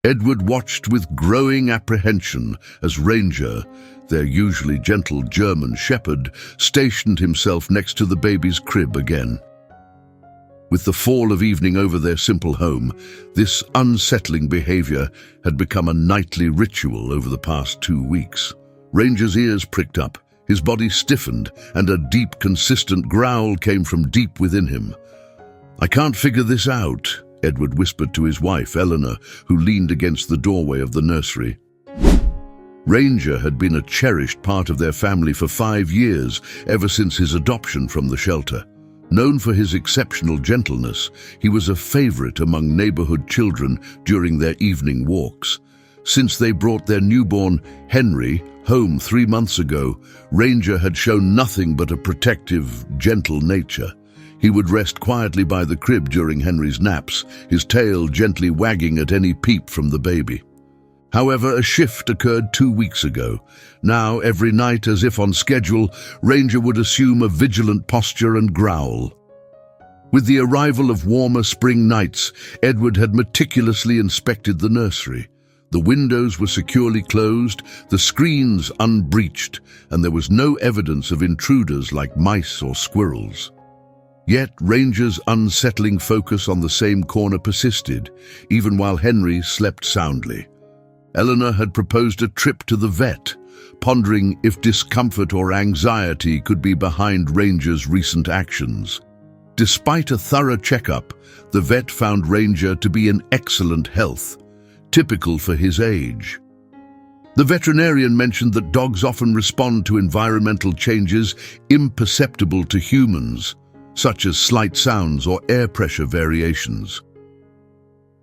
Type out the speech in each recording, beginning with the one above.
Edward watched with growing apprehension as Ranger, their usually gentle German shepherd, stationed himself next to the baby's crib again. With the fall of evening over their simple home, this unsettling behavior had become a nightly ritual over the past 2 weeks. Ranger's ears pricked up, his body stiffened, and a deep, consistent growl came from deep within him. "I can't figure this out," Edward whispered to his wife, Eleanor, who leaned against the doorway of the nursery. Ranger had been a cherished part of their family for 5 years, ever since his adoption from the shelter. Known for his exceptional gentleness, he was a favorite among neighborhood children during their evening walks. Since they brought their newborn, Henry, home 3 months ago, Ranger had shown nothing but a protective, gentle nature. He would rest quietly by the crib during Henry's naps, his tail gently wagging at any peep from the baby. However, a shift occurred 2 weeks ago. Now, every night, as if on schedule, Ranger would assume a vigilant posture and growl. With the arrival of warmer spring nights, Edward had meticulously inspected the nursery. The windows were securely closed, the screens unbreached, and there was no evidence of intruders like mice or squirrels. Yet Ranger's unsettling focus on the same corner persisted, even while Henry slept soundly. Eleanor had proposed a trip to the vet, pondering if discomfort or anxiety could be behind Ranger's recent actions. Despite a thorough checkup, the vet found Ranger to be in excellent health, typical for his age. The veterinarian mentioned that dogs often respond to environmental changes imperceptible to humans, such as slight sounds or air pressure variations.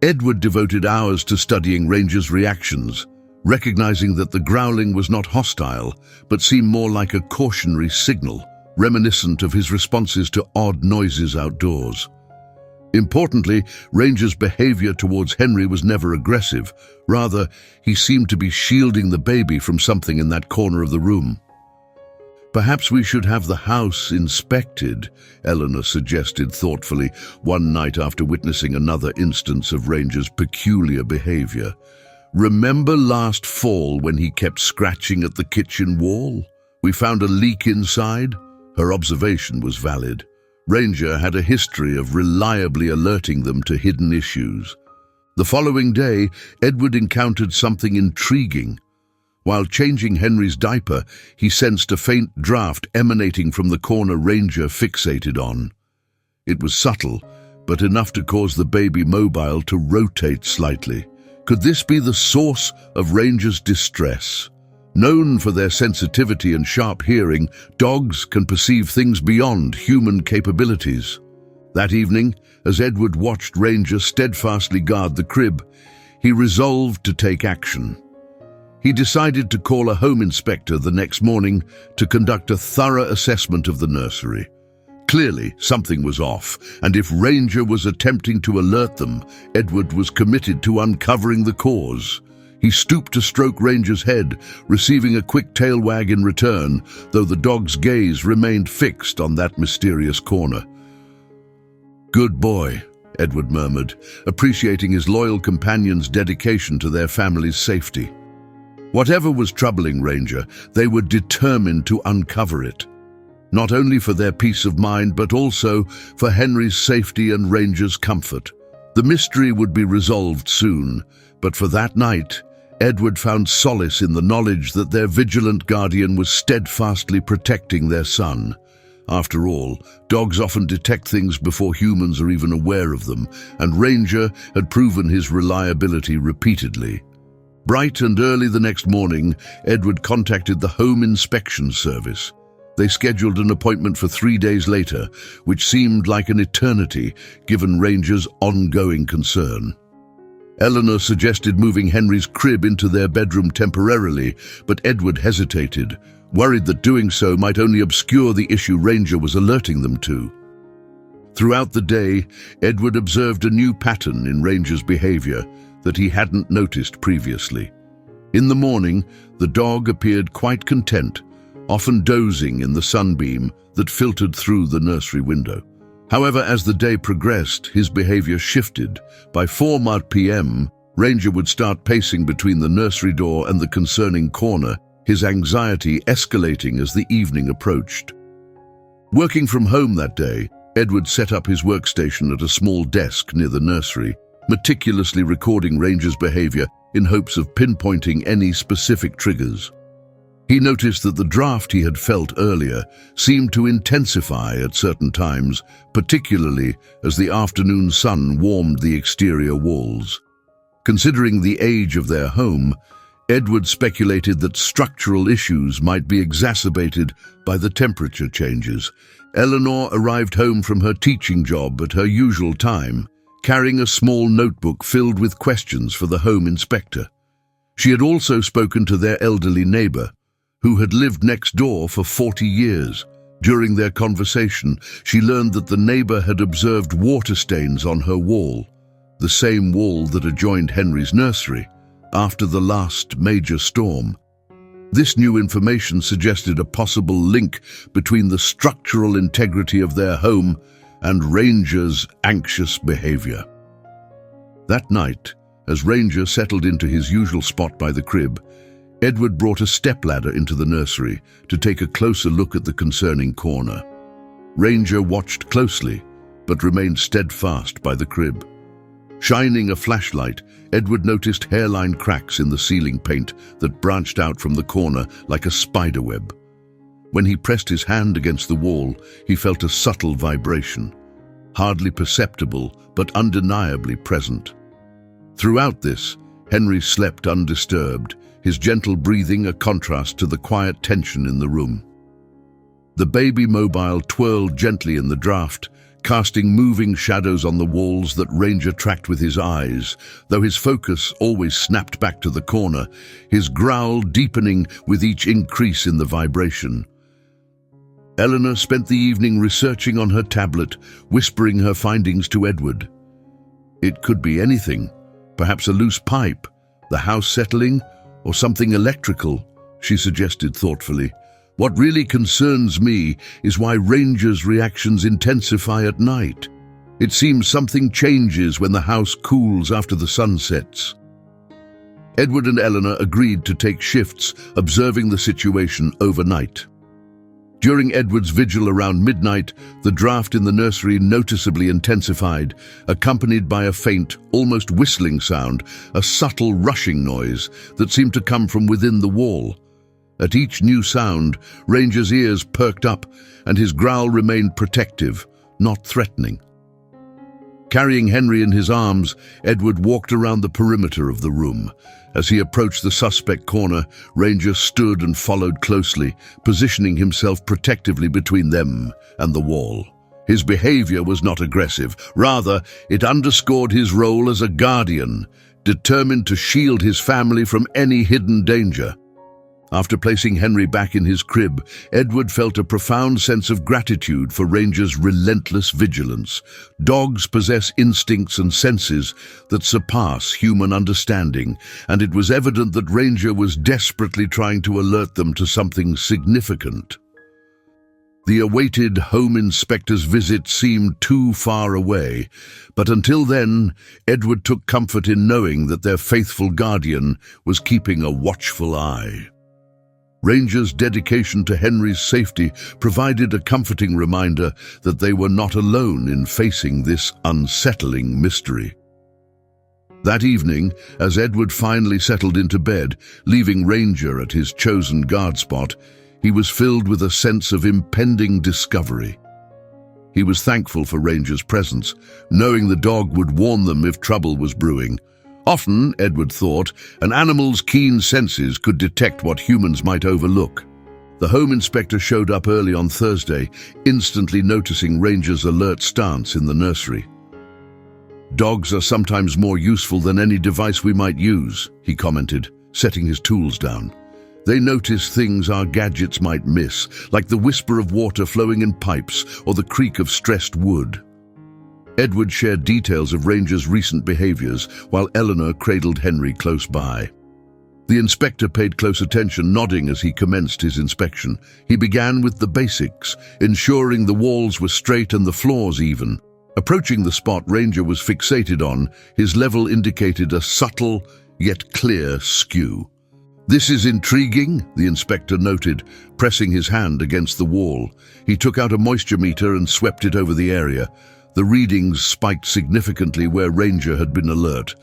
Edward devoted hours to studying Ranger's reactions, recognizing that the growling was not hostile, but seemed more like a cautionary signal, reminiscent of his responses to odd noises outdoors. Importantly, Ranger's behavior towards Henry was never aggressive. Rather, he seemed to be shielding the baby from something in that corner of the room. "Perhaps we should have the house inspected," Eleanor suggested thoughtfully, one night after witnessing another instance of Ranger's peculiar behavior. "Remember last fall when he kept scratching at the kitchen wall? We found a leak inside." Her observation was valid. Ranger had a history of reliably alerting them to hidden issues. The following day, Edward encountered something intriguing. While changing Henry's diaper, he sensed a faint draft emanating from the corner Ranger fixated on. It was subtle, but enough to cause the baby mobile to rotate slightly. Could this be the source of Ranger's distress? Known for their sensitivity and sharp hearing, dogs can perceive things beyond human capabilities. That evening, as Edward watched Ranger steadfastly guard the crib, he resolved to take action. He decided to call a home inspector the next morning to conduct a thorough assessment of the nursery. Clearly, something was off, and if Ranger was attempting to alert them, Edward was committed to uncovering the cause. He stooped to stroke Ranger's head, receiving a quick tail wag in return, though the dog's gaze remained fixed on that mysterious corner. "Good boy," Edward murmured, appreciating his loyal companion's dedication to their family's safety. Whatever was troubling Ranger, they were determined to uncover it. Not only for their peace of mind, but also for Henry's safety and Ranger's comfort. The mystery would be resolved soon, but for that night, Edward found solace in the knowledge that their vigilant guardian was steadfastly protecting their son. After all, dogs often detect things before humans are even aware of them, and Ranger had proven his reliability repeatedly. Bright and early the next morning, Edward contacted the Home Inspection Service. They scheduled an appointment for 3 days later, which seemed like an eternity given Ranger's ongoing concern. Eleanor suggested moving Henry's crib into their bedroom temporarily, but Edward hesitated, worried that doing so might only obscure the issue Ranger was alerting them to. Throughout the day, Edward observed a new pattern in Ranger's behavior that he hadn't noticed previously. In the morning, the dog appeared quite content, often dozing in the sunbeam that filtered through the nursery window. However, as the day progressed, his behavior shifted. By 4 p.m., Ranger would start pacing between the nursery door and the concerning corner, his anxiety escalating as the evening approached. Working from home that day, Edward set up his workstation at a small desk near the nursery, meticulously recording Ranger's behavior in hopes of pinpointing any specific triggers. He noticed that the draft he had felt earlier seemed to intensify at certain times, particularly as the afternoon sun warmed the exterior walls. Considering the age of their home, Edward speculated that structural issues might be exacerbated by the temperature changes. Eleanor arrived home from her teaching job at her usual time, carrying a small notebook filled with questions for the home inspector. She had also spoken to their elderly neighbor, who had lived next door for 40 years. During their conversation, she learned that the neighbor had observed water stains on her wall, the same wall that adjoined Henry's nursery, after the last major storm. This new information suggested a possible link between the structural integrity of their home and Ranger's anxious behavior. That night, as Ranger settled into his usual spot by the crib, Edward brought a stepladder into the nursery to take a closer look at the concerning corner. Ranger watched closely, but remained steadfast by the crib. Shining a flashlight, Edward noticed hairline cracks in the ceiling paint that branched out from the corner like a spiderweb. When he pressed his hand against the wall, he felt a subtle vibration, hardly perceptible but undeniably present. Throughout this, Henry slept undisturbed, his gentle breathing a contrast to the quiet tension in the room. The baby mobile twirled gently in the draft, casting moving shadows on the walls that Ranger tracked with his eyes, though his focus always snapped back to the corner, his growl deepening with each increase in the vibration. Eleanor spent the evening researching on her tablet, whispering her findings to Edward. It could be anything, perhaps a loose pipe, the house settling, or something electrical, she suggested thoughtfully. What really concerns me is why Ranger's reactions intensify at night. It seems something changes when the house cools after the sun sets. Edward and Eleanor agreed to take shifts, observing the situation overnight. During Edward's vigil around midnight, the draft in the nursery noticeably intensified, accompanied by a faint, almost whistling sound, a subtle rushing noise that seemed to come from within the wall. At each new sound, Ranger's ears perked up, and his growl remained protective, not threatening. Carrying Henry in his arms, Edward walked around the perimeter of the room. As he approached the suspect corner, Ranger stood and followed closely, positioning himself protectively between them and the wall. His behavior was not aggressive. Rather, it underscored his role as a guardian, determined to shield his family from any hidden danger. After placing Henry back in his crib, Edward felt a profound sense of gratitude for Ranger's relentless vigilance. Dogs possess instincts and senses that surpass human understanding, and it was evident that Ranger was desperately trying to alert them to something significant. The awaited home inspector's visit seemed too far away, but until then, Edward took comfort in knowing that their faithful guardian was keeping a watchful eye. Ranger's dedication to Henry's safety provided a comforting reminder that they were not alone in facing this unsettling mystery. That evening, as Edward finally settled into bed, leaving Ranger at his chosen guard spot, he was filled with a sense of impending discovery. He was thankful for Ranger's presence, knowing the dog would warn them if trouble was brewing. Often, Edward thought, an animal's keen senses could detect what humans might overlook. The home inspector showed up early on Thursday, instantly noticing Ranger's alert stance in the nursery. "Dogs are sometimes more useful than any device we might use," he commented, setting his tools down. "They notice things our gadgets might miss, like the whisper of water flowing in pipes or the creak of stressed wood." Edward shared details of Ranger's recent behaviors, while Eleanor cradled Henry close by. The inspector paid close attention, nodding as he commenced his inspection. He began with the basics, ensuring the walls were straight and the floors even. Approaching the spot Ranger was fixated on, his level indicated a subtle yet clear skew. "This is intriguing," the inspector noted, pressing his hand against the wall. He took out a moisture meter and swept it over the area. The readings spiked significantly where Ranger had been alert.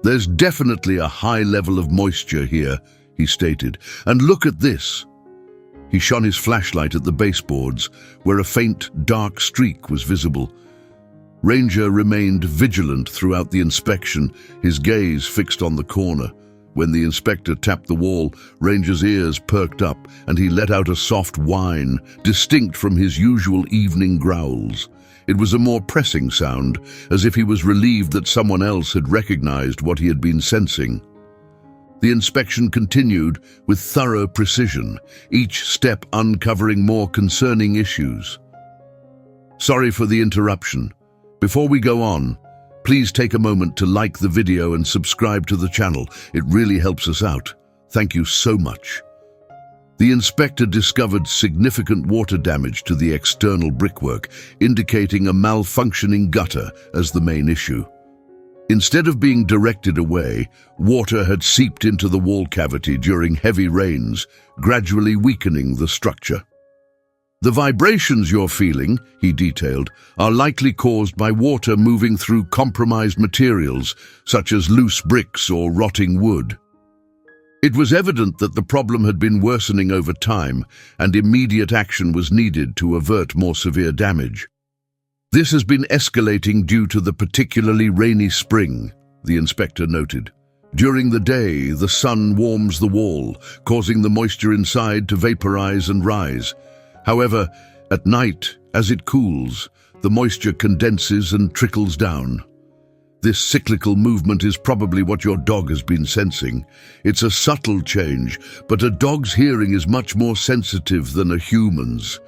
"There's definitely a high level of moisture here," he stated. "And look at this." He shone his flashlight at the baseboards, where a faint, dark streak was visible. Ranger remained vigilant throughout the inspection, his gaze fixed on the corner. When the inspector tapped the wall, Ranger's ears perked up and he let out a soft whine, distinct from his usual evening growls. It was a more pressing sound, as if he was relieved that someone else had recognized what he had been sensing. The inspection continued with thorough precision, each step uncovering more concerning issues. Sorry for the interruption. Before we go on, please take a moment to like the video and subscribe to the channel. It really helps us out. Thank you so much. The inspector discovered significant water damage to the external brickwork, indicating a malfunctioning gutter as the main issue. Instead of being directed away, water had seeped into the wall cavity during heavy rains, gradually weakening the structure. "The vibrations you're feeling," he detailed, "are likely caused by water moving through compromised materials, such as loose bricks or rotting wood." It was evident that the problem had been worsening over time, and immediate action was needed to avert more severe damage. "This has been escalating due to the particularly rainy spring," the inspector noted. "During the day, the sun warms the wall, causing the moisture inside to vaporize and rise. However, at night, as it cools, the moisture condenses and trickles down. This cyclical movement is probably what your dog has been sensing. It's a subtle change, but a dog's hearing is much more sensitive than a human's."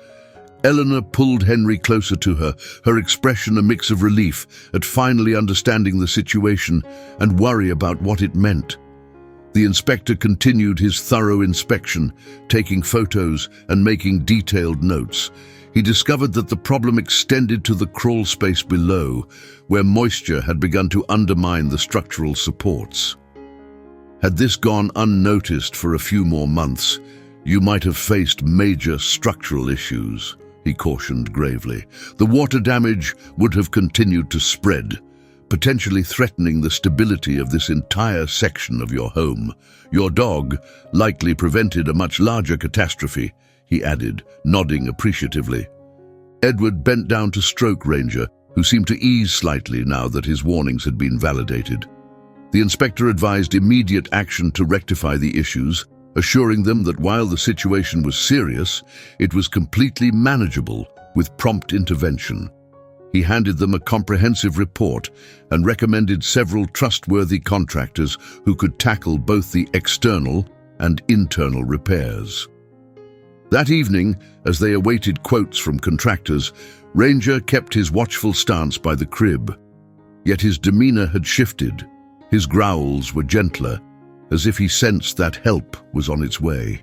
Eleanor pulled Henry closer to her, her expression a mix of relief at finally understanding the situation and worry about what it meant. The inspector continued his thorough inspection, taking photos and making detailed notes. He discovered that the problem extended to the crawl space below, where moisture had begun to undermine the structural supports. "Had this gone unnoticed for a few more months, you might have faced major structural issues," he cautioned gravely. "The water damage would have continued to spread, potentially threatening the stability of this entire section of your home. Your dog likely prevented a much larger catastrophe," he added, nodding appreciatively. Edward bent down to stroke Ranger, who seemed to ease slightly now that his warnings had been validated. The inspector advised immediate action to rectify the issues, assuring them that while the situation was serious, it was completely manageable with prompt intervention. He handed them a comprehensive report and recommended several trustworthy contractors who could tackle both the external and internal repairs. That evening, as they awaited quotes from contractors, Ranger kept his watchful stance by the crib. Yet his demeanor had shifted. His growls were gentler, as if he sensed that help was on its way.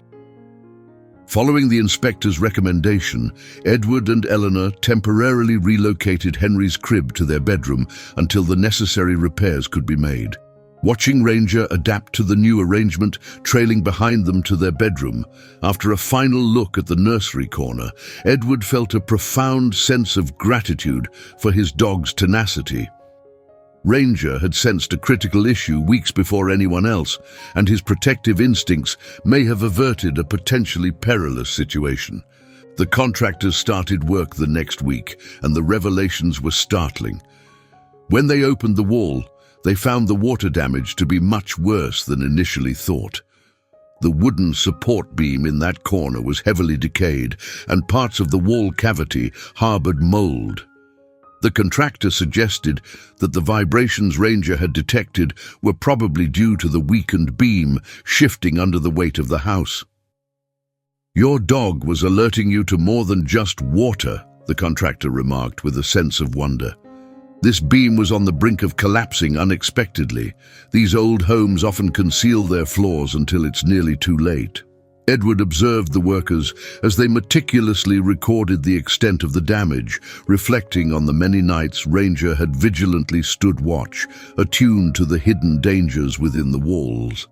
Following the inspector's recommendation, Edward and Eleanor temporarily relocated Henry's crib to their bedroom until the necessary repairs could be made. Watching Ranger adapt to the new arrangement, trailing behind them to their bedroom, after a final look at the nursery corner, Edward felt a profound sense of gratitude for his dog's tenacity. Ranger had sensed a critical issue weeks before anyone else, and his protective instincts may have averted a potentially perilous situation. The contractors started work the next week, and the revelations were startling. When they opened the wall, they found the water damage to be much worse than initially thought. The wooden support beam in that corner was heavily decayed, and parts of the wall cavity harbored mold. The contractor suggested that the vibrations Ranger had detected were probably due to the weakened beam shifting under the weight of the house. "Your dog was alerting you to more than just water," the contractor remarked with a sense of wonder. "This beam was on the brink of collapsing unexpectedly. These old homes often conceal their flaws until it's nearly too late." Edward observed the workers as they meticulously recorded the extent of the damage, reflecting on the many nights Ranger had vigilantly stood watch, attuned to the hidden dangers within the walls.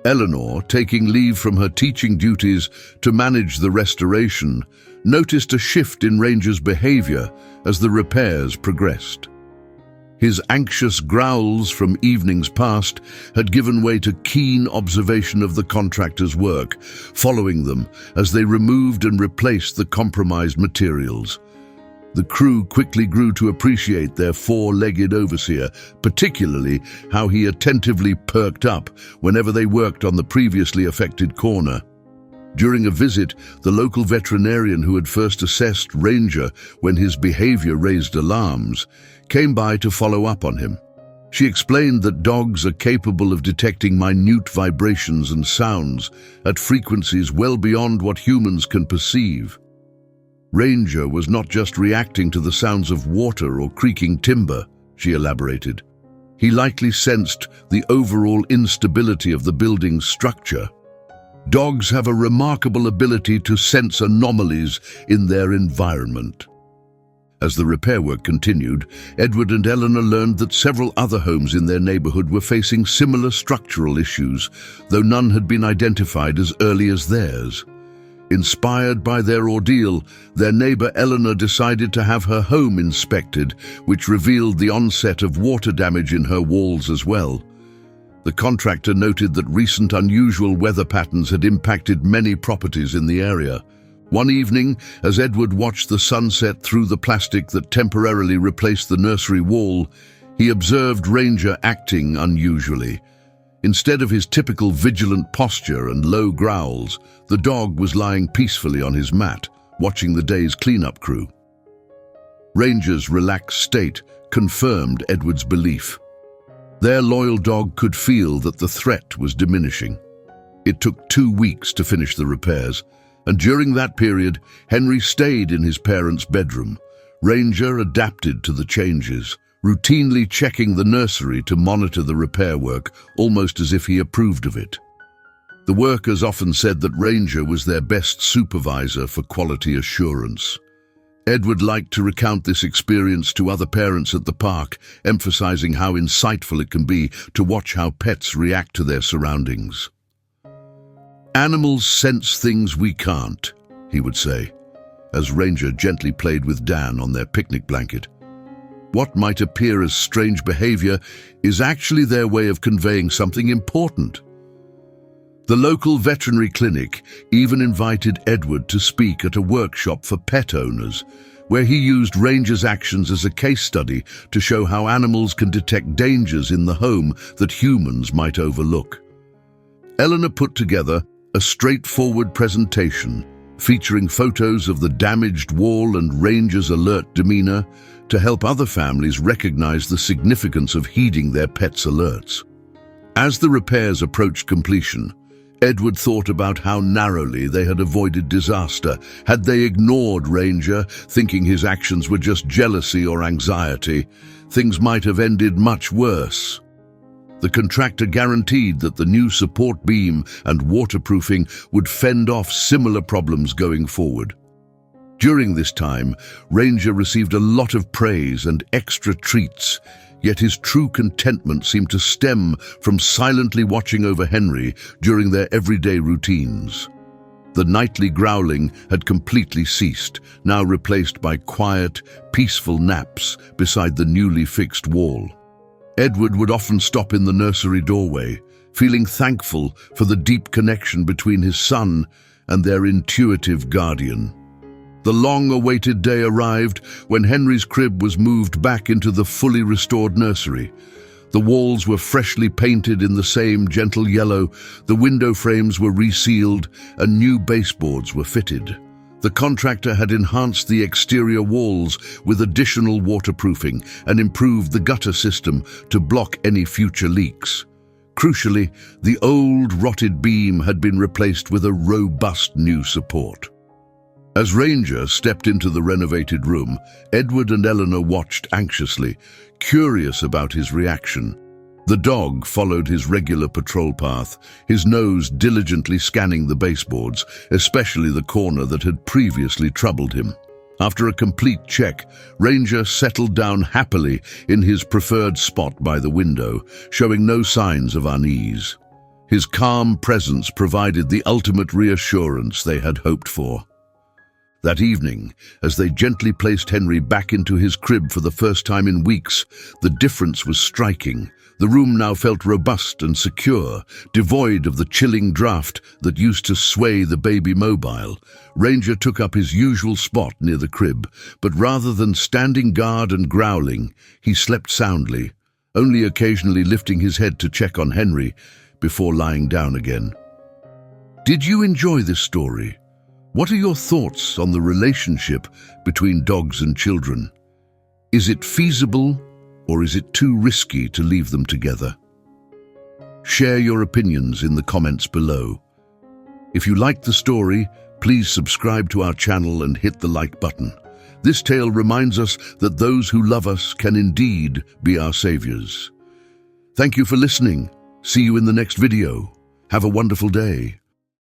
Eleanor, taking leave from her teaching duties to manage the restoration, noticed a shift in Ranger's behavior as the repairs progressed. His anxious growls from evenings past had given way to keen observation of the contractor's work, following them as they removed and replaced the compromised materials. The crew quickly grew to appreciate their four-legged overseer, particularly how he attentively perked up whenever they worked on the previously affected corner. During a visit, the local veterinarian who had first assessed Ranger when his behavior raised alarms came by to follow up on him. She explained that dogs are capable of detecting minute vibrations and sounds at frequencies well beyond what humans can perceive. Ranger was not just reacting to the sounds of water or creaking timber, she elaborated. He likely sensed the overall instability of the building's structure. Dogs have a remarkable ability to sense anomalies in their environment. As the repair work continued, Edward and Eleanor learned that several other homes in their neighborhood were facing similar structural issues, though none had been identified as early as theirs. Inspired by their ordeal, their neighbor Eleanor decided to have her home inspected, which revealed the onset of water damage in her walls as well. The contractor noted that recent unusual weather patterns had impacted many properties in the area. One evening, as Edward watched the sunset through the plastic that temporarily replaced the nursery wall, he observed Ranger acting unusually. Instead of his typical vigilant posture and low growls, the dog was lying peacefully on his mat, watching the day's cleanup crew. Ranger's relaxed state confirmed Edward's belief. Their loyal dog could feel that the threat was diminishing. It took 2 weeks to finish the repairs, and during that period, Henry stayed in his parents' bedroom. Ranger adapted to the changes, routinely checking the nursery to monitor the repair work, almost as if he approved of it. The workers often said that Ranger was their best supervisor for quality assurance. Edward liked to recount this experience to other parents at the park, emphasizing how insightful it can be to watch how pets react to their surroundings. "Animals sense things we can't," he would say, as Ranger gently played with Dan on their picnic blanket. What might appear as strange behavior is actually their way of conveying something important. The local veterinary clinic even invited Edward to speak at a workshop for pet owners, where he used Ranger's actions as a case study to show how animals can detect dangers in the home that humans might overlook. Eleanor put together a straightforward presentation featuring photos of the damaged wall and Ranger's alert demeanor to help other families recognize the significance of heeding their pets' alerts. As the repairs approached completion, Edward thought about how narrowly they had avoided disaster. Had they ignored Ranger, thinking his actions were just jealousy or anxiety, things might have ended much worse. The contractor guaranteed that the new support beam and waterproofing would fend off similar problems going forward. During this time, Ranger received a lot of praise and extra treats, yet his true contentment seemed to stem from silently watching over Henry during their everyday routines. The nightly growling had completely ceased, now replaced by quiet, peaceful naps beside the newly fixed wall. Edward would often stop in the nursery doorway, feeling thankful for the deep connection between his son and their intuitive guardian. The long-awaited day arrived when Henry's crib was moved back into the fully restored nursery. The walls were freshly painted in the same gentle yellow, the window frames were resealed, and new baseboards were fitted. The contractor had enhanced the exterior walls with additional waterproofing and improved the gutter system to block any future leaks. Crucially, the old rotted beam had been replaced with a robust new support. As Ranger stepped into the renovated room, Edward and Eleanor watched anxiously, curious about his reaction. The dog followed his regular patrol path, his nose diligently scanning the baseboards, especially the corner that had previously troubled him. After a complete check, Ranger settled down happily in his preferred spot by the window, showing no signs of unease. His calm presence provided the ultimate reassurance they had hoped for. That evening, as they gently placed Henry back into his crib for the first time in weeks, the difference was striking. The room now felt robust and secure, devoid of the chilling draft that used to sway the baby mobile. Ranger took up his usual spot near the crib, but rather than standing guard and growling, he slept soundly, only occasionally lifting his head to check on Henry before lying down again. Did you enjoy this story? What are your thoughts on the relationship between dogs and children? Is it feasible, or is it too risky to leave them together? Share your opinions in the comments below. If you liked the story, please subscribe to our channel and hit the like button. This tale reminds us that those who love us can indeed be our saviors. Thank you for listening. See you in the next video. Have a wonderful day.